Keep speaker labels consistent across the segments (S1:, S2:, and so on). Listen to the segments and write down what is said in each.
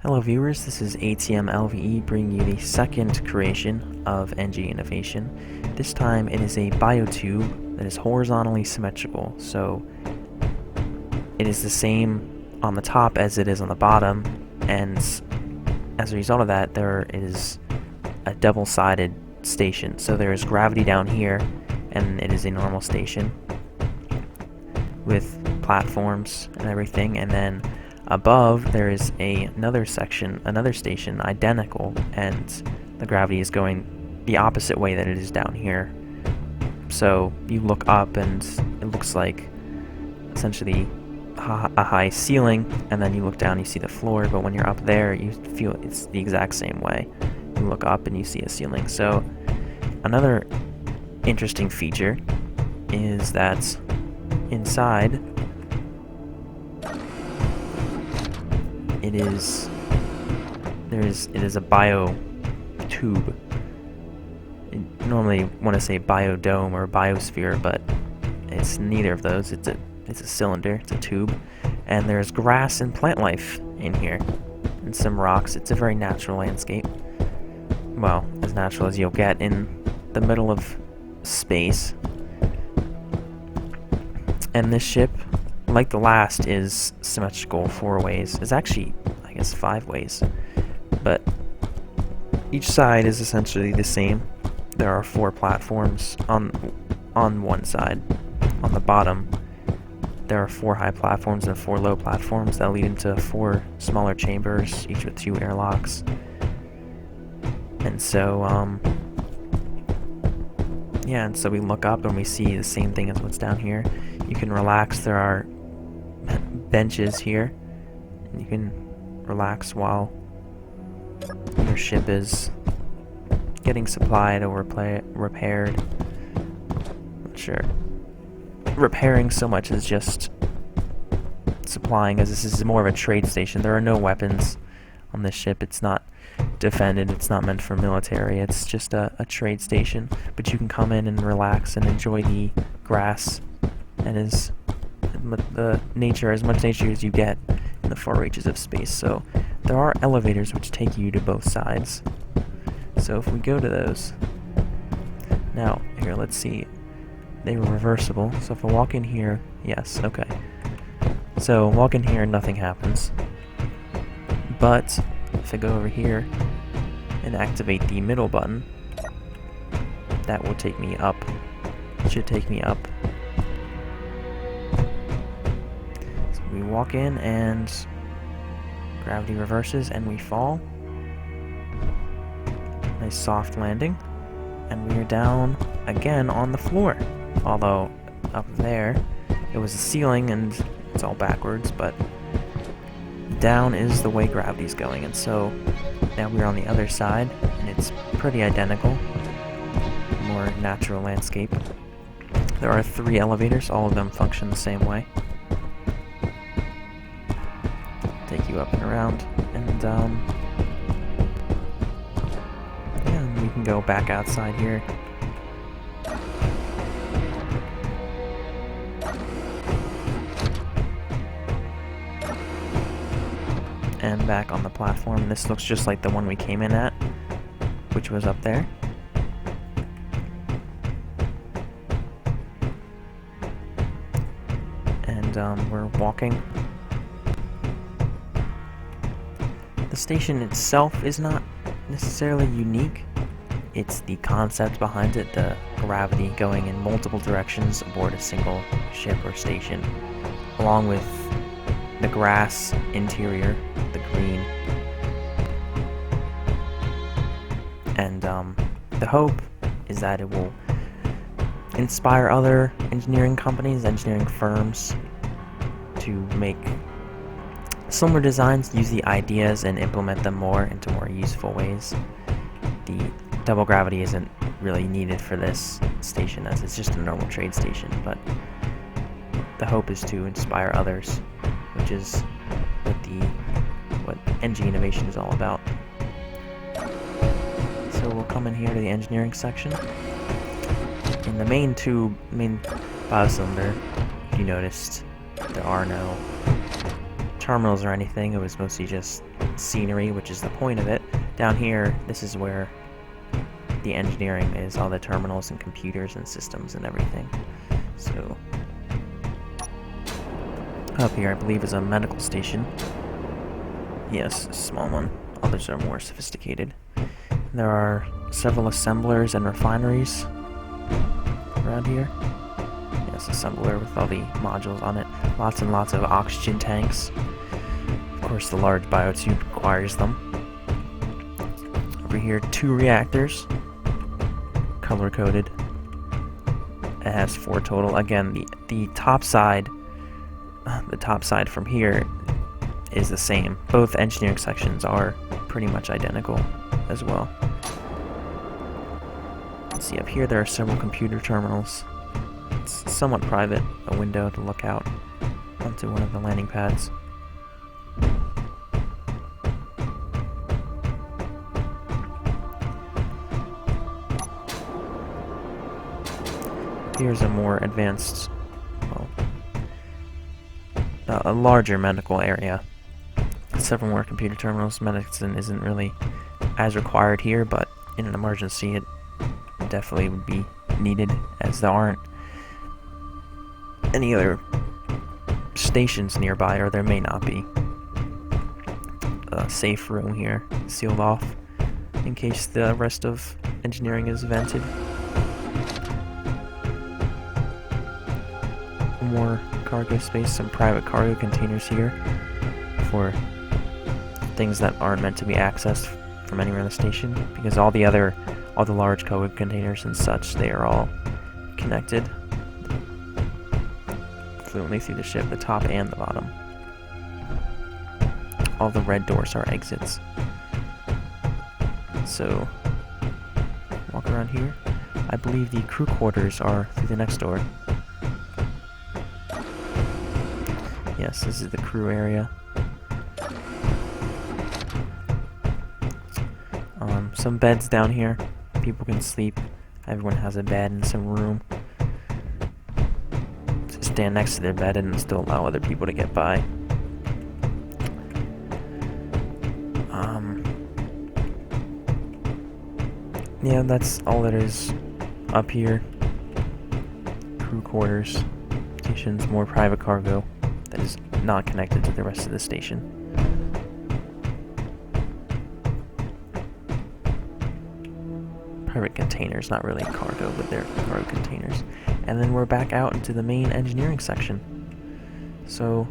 S1: Hello viewers, this is ATMLVE bringing you the second creation of Engi Innovation. This time it is a biotube that is horizontally symmetrical, so it is the same on the top as it is on the bottom, and as a result of that there is a double-sided station. So there is gravity down here and it is a normal station with platforms and everything, and then above there is another station identical, and the gravity is going the opposite way that it is down here. So you look up and it looks like essentially a high ceiling, and then you look down, you see the floor, but when you're up there you feel it's the exact same way. You look up and you see a ceiling. So another interesting feature is that inside it is a biotube. I normally want to say biodome or biosphere, but it's neither of those. It's a cylinder, it's a tube, and there's grass and plant life in here, and some rocks. It's a very natural landscape. Well, as natural as you'll get in the middle of space. And this ship, like the last, is symmetrical 4 ways. It's actually, I guess, 5 ways. But each side is essentially the same. There are 4 platforms on one side. On the bottom, there are 4 high platforms and 4 low platforms that lead into 4 smaller chambers, each with 2 airlocks. And so, yeah, and so we look up and we see the same thing as what's down here. You can relax. There are benches here, and you can relax while your ship is getting supplied or repaired. Not sure. Repairing so much as just supplying, as this is more of a trade station. There are no weapons on this ship. It's not defended, it's not meant for military, it's just a trade station, but you can come in and relax and enjoy the grass and as much nature as you get in the far reaches of space. So there are elevators which take you to both sides. So if we go to those, now here, let's see, they were reversible. So if I walk in here, yes, okay, so walk in here, nothing happens. But if I go over here and activate the middle button, that will take me up. It should take me up. So we walk in and gravity reverses and we fall. Nice soft landing. And we are down again on the floor. Although up there it was a ceiling and it's all backwards, but down is the way gravity's going, and so now we're on the other side and it's pretty identical. More natural landscape. There are 3 elevators, all of them function the same way. Take you up and around, and yeah, we can go back outside here. And back on the platform. This looks just like the one we came in at, which was up there. And we're walking. The station itself is not necessarily unique. It's the concept behind it, the gravity going in multiple directions aboard a single ship or station, along with the grass interior, the green, and the hope is that it will inspire other engineering companies, engineering firms to make similar designs, use the ideas and implement them more into more useful ways. The double gravity isn't really needed for this station as it's just a normal trade station, but the hope is to inspire others, which is what Engi Innovation is all about. So we'll come in here to the engineering section. In the main biocylinder, you noticed there are no terminals or anything. It was mostly just scenery, which is the point of it. Down here, this is where the engineering is, all the terminals and computers and systems and everything. So up here, I believe, is a medical station. Yes, a small one. Others are more sophisticated. There are several assemblers and refineries around here. Yes, assembler with all the modules on it. Lots and lots of oxygen tanks. Of course, the large biotube requires them. Over here, 2 reactors, color-coded. It has 4 total. Again, the top side from here is the same. Both engineering sections are pretty much identical as well. See, up here there are several computer terminals. It's somewhat private, a window to look out onto one of the landing pads. Here's a more advanced, well, a larger medical area. Several more computer terminals. Medicine isn't really as required here, but in an emergency it definitely would be needed, as there aren't any other stations nearby, or there may not be. A safe room here, sealed off in case the rest of engineering is vented. More cargo space, some private cargo containers here for things that aren't meant to be accessed from anywhere in the station, because all the large cargo containers and such, they are all connected fluently through the ship, the top and the bottom. All the red doors are exits. So, walk around here. I believe the crew quarters are through the next door. Yes, this is the crew area. Some beds down here. People can sleep. Everyone has a bed and some room to stand next to their bed and still allow other people to get by. Yeah, that's all there is up here. Crew quarters, stations, more private cargo that is not connected to the rest of the station. Private containers, not really cargo, but they're cargo containers. And then we're back out into the main engineering section. So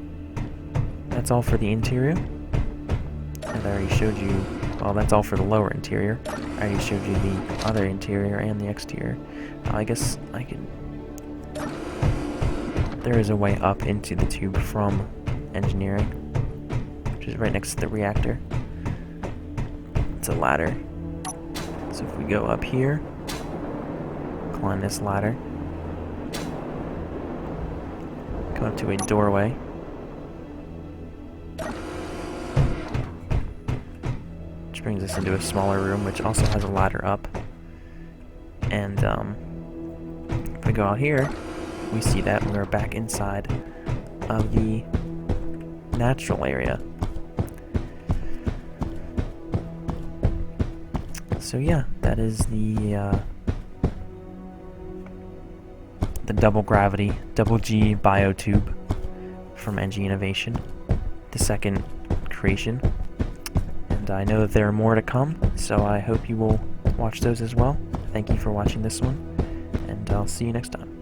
S1: that's all for the interior. And I already showed you, well, that's all for the lower interior. I already showed you the other interior and the exterior. I guess I could... There is a way up into the tube from engineering, which is right next to the reactor. It's a ladder. So if we go up here, climb this ladder, come up to a doorway, which brings us into a smaller room, which also has a ladder up. And if we go out here, we see that we're back inside of the natural area. So yeah, that is the Double-G Biotube from Engi Innovation, the second creation. And I know that there are more to come, so I hope you will watch those as well. Thank you for watching this one, and I'll see you next time.